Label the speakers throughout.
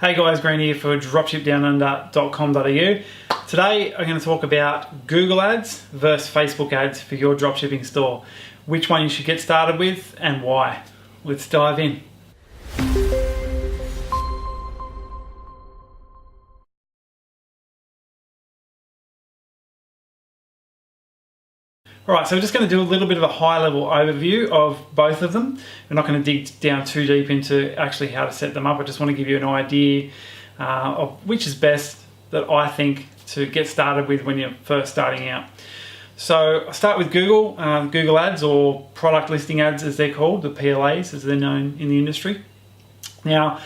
Speaker 1: Hey guys, Green here for dropshipdownunder.com.au. Today I'm going to talk about Google ads versus Facebook ads for your dropshipping store. Which one you should get started with and why. Let's dive in. Alright, so we're just going to do a little bit of a high-level overview of both of them. We're not going to dig down too deep into actually how to set them up. I just want to give you an idea of which is best that I think to get started with when you're first starting out. So I'll start with Google, Google ads, or product listing ads as they're called, the PLAs as they're known in the industry. Now,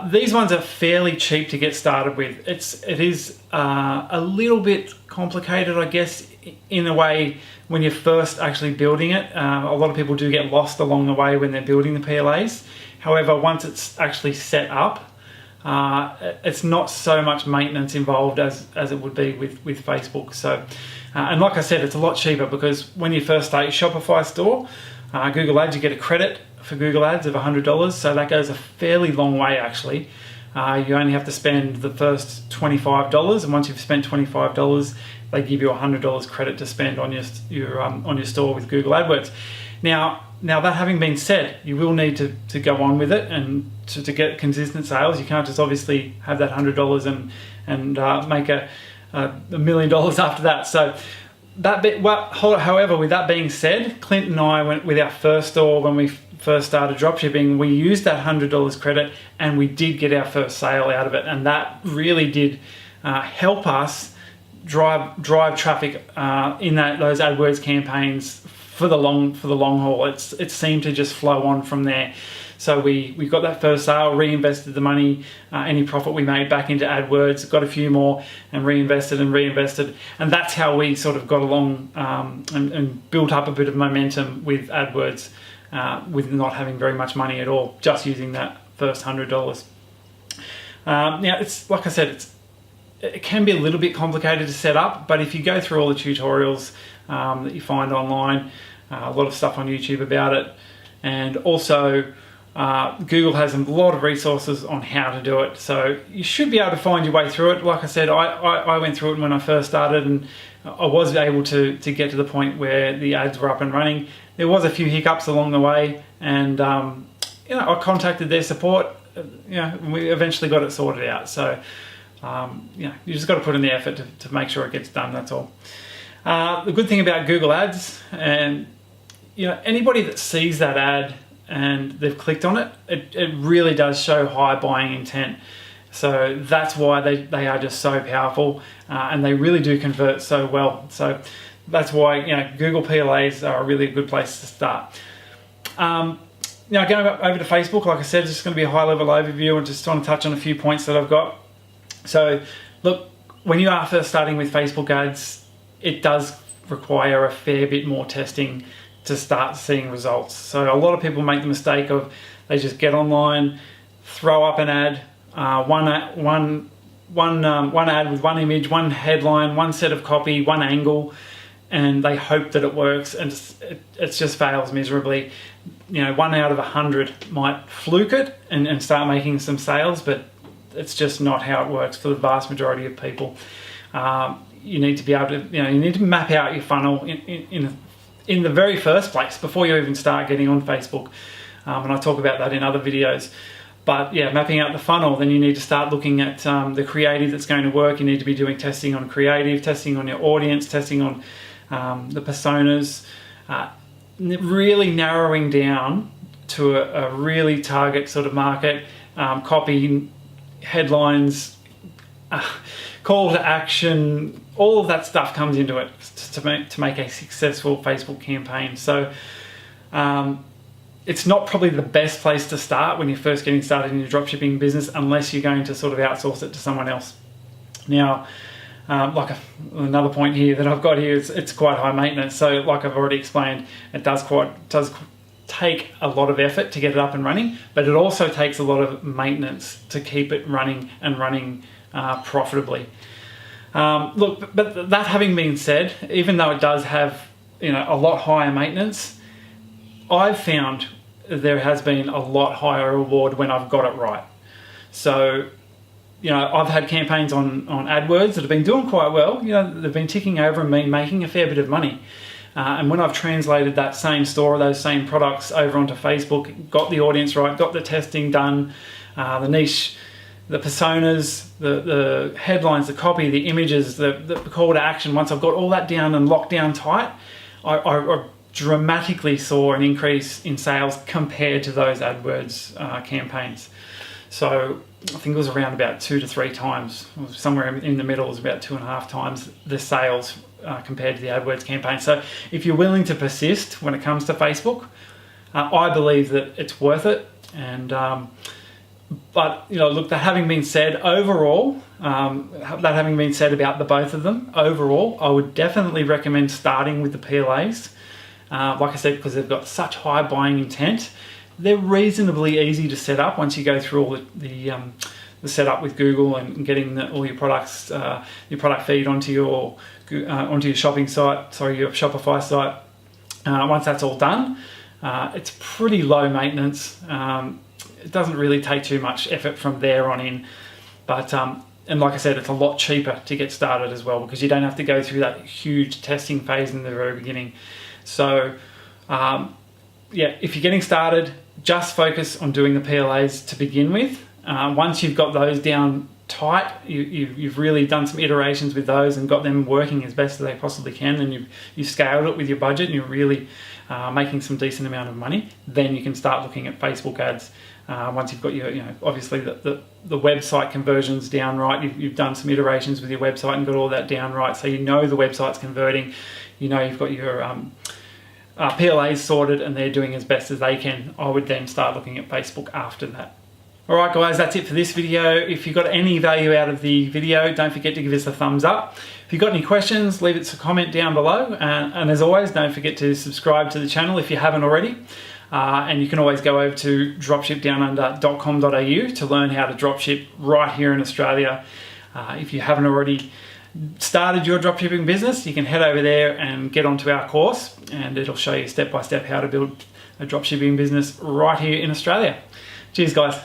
Speaker 1: these ones are fairly cheap to get started with. It is a little bit complicated, I guess, in a way when you're first actually building it. A lot of people do get lost along the way when they're building the PLAs. However, once it's actually set up, it's not so much maintenance involved as it would be with Facebook. So, and like I said, it's a lot cheaper because when you first start your Shopify store, Google Ads, you get a credit for Google Ads of $100. So that goes a fairly long way actually. You only have to spend the first $25, and once you've spent $25, they give you $100 credit to spend on your store with Google AdWords. Now that having been said, you will need to go on with it and to get consistent sales. You can't just obviously have that $100 and make a $1 million after that. So that bit. Well, however, with that being said, Clint and I went with our first store when we first started dropshipping. We used that $100 credit and we did get our first sale out of it, and that really did help us drive traffic in those AdWords campaigns for the long haul. It seemed to just flow on from there. So we got that first sale, reinvested the money, any profit we made back into AdWords, got a few more and reinvested, and that's how we sort of got along and built up a bit of momentum with AdWords with not having very much money at all, just using that first $100. Now, it's like I said, it can be a little bit complicated to set up, but if you go through all the tutorials that you find online, a lot of stuff on YouTube about it, and also Google has a lot of resources on how to do it, so you should be able to find your way through it. Like I said, I went through it when I first started, and I was able to get to the point where the ads were up and running. There was a few hiccups along the way, and I contacted their support. We eventually got it sorted out. So you just got to put in the effort to make sure it gets done. That's all. The good thing about Google Ads, and anybody that sees that ad and they've clicked on it, it really does show high buying intent. So that's why they are just so powerful, and they really do convert so well. So that's why Google PLAs are really a good place to start. Going over to Facebook, like I said, it's just going to be a high-level overview, and just want to touch on a few points that I've got. So look, when you are first starting with Facebook ads, it does require a fair bit more testing to start seeing results. So a lot of people make the mistake of they just get online, throw up an ad, one ad with one image, one headline, one set of copy, one angle, and they hope that it works, and it just fails miserably. 1 out of 100 might fluke it and start making some sales, but it's just not how it works for the vast majority of people. You need to be able to, you need to map out your funnel in the very first place before you even start getting on Facebook. And I talk about that in other videos. But yeah, mapping out the funnel, then you need to start looking at the creative that's going to work. You need to be doing testing on creative, testing on your audience, testing on the personas, really narrowing down to a really target sort of market, copy, headlines, call to action, all of that stuff comes into it to make a successful Facebook campaign. So it's not probably the best place to start when you're first getting started in your dropshipping business, unless you're going to sort of outsource it to someone else. Now, another point here that I've got here, it's quite high maintenance. So like I've already explained, it does take a lot of effort to get it up and running, but it also takes a lot of maintenance to keep it running profitably. Look, but that having been said, even though it does have a lot higher maintenance, I've found there has been a lot higher reward when I've got it right. So, you know, I've had campaigns on AdWords that have been doing quite well. You know, they've been ticking over and been making a fair bit of money. And when I've translated that same store, those same products over onto Facebook, got the audience right, got the testing done, the niche, the personas, the headlines, the copy, the images, the call to action, once I've got all that down and locked down tight, I dramatically saw an increase in sales compared to those AdWords campaigns. So I think it was around about 2 to 3 times, somewhere in the middle, it was about 2.5 times the sales compared to the AdWords campaign. So if you're willing to persist when it comes to Facebook, I believe that it's worth it. And but, you know, look, that having been said, overall, that having been said about the both of them, overall, I would definitely recommend starting with the PLAs. Like I said, because they've got such high buying intent. They're reasonably easy to set up once you go through all the setup with Google and getting all your products, your product feed onto your shopping site, your Shopify site. Once that's all done, it's pretty low maintenance. It doesn't really take too much effort from there on in, but and like I said, it's a lot cheaper to get started as well because you don't have to go through that huge testing phase in the very beginning. So yeah, if you're getting started, just focus on doing the PLAs to begin with. Once you've got those down tight, you've really done some iterations with those and got them working as best as they possibly can, and you've scaled it with your budget and you're really making some decent amount of money, then you can start looking at Facebook ads. Once you've got your, you know, obviously the website conversions down right, you've done some iterations with your website and got all that down right, so you know the website's converting, you know you've got your PLAs sorted and they're doing as best as they can. I would then start looking at Facebook after that. Alright guys, that's it for this video. If you got any value out of the video, don't forget to give us a thumbs up. If you've got any questions, leave it a comment down below. And as always, don't forget to subscribe to the channel if you haven't already. And you can always go over to dropshipdownunder.com.au to learn how to dropship right here in Australia. If you haven't already started your dropshipping business, you can head over there and get onto our course, and it'll show you step by step how to build a dropshipping business right here in Australia. Cheers guys.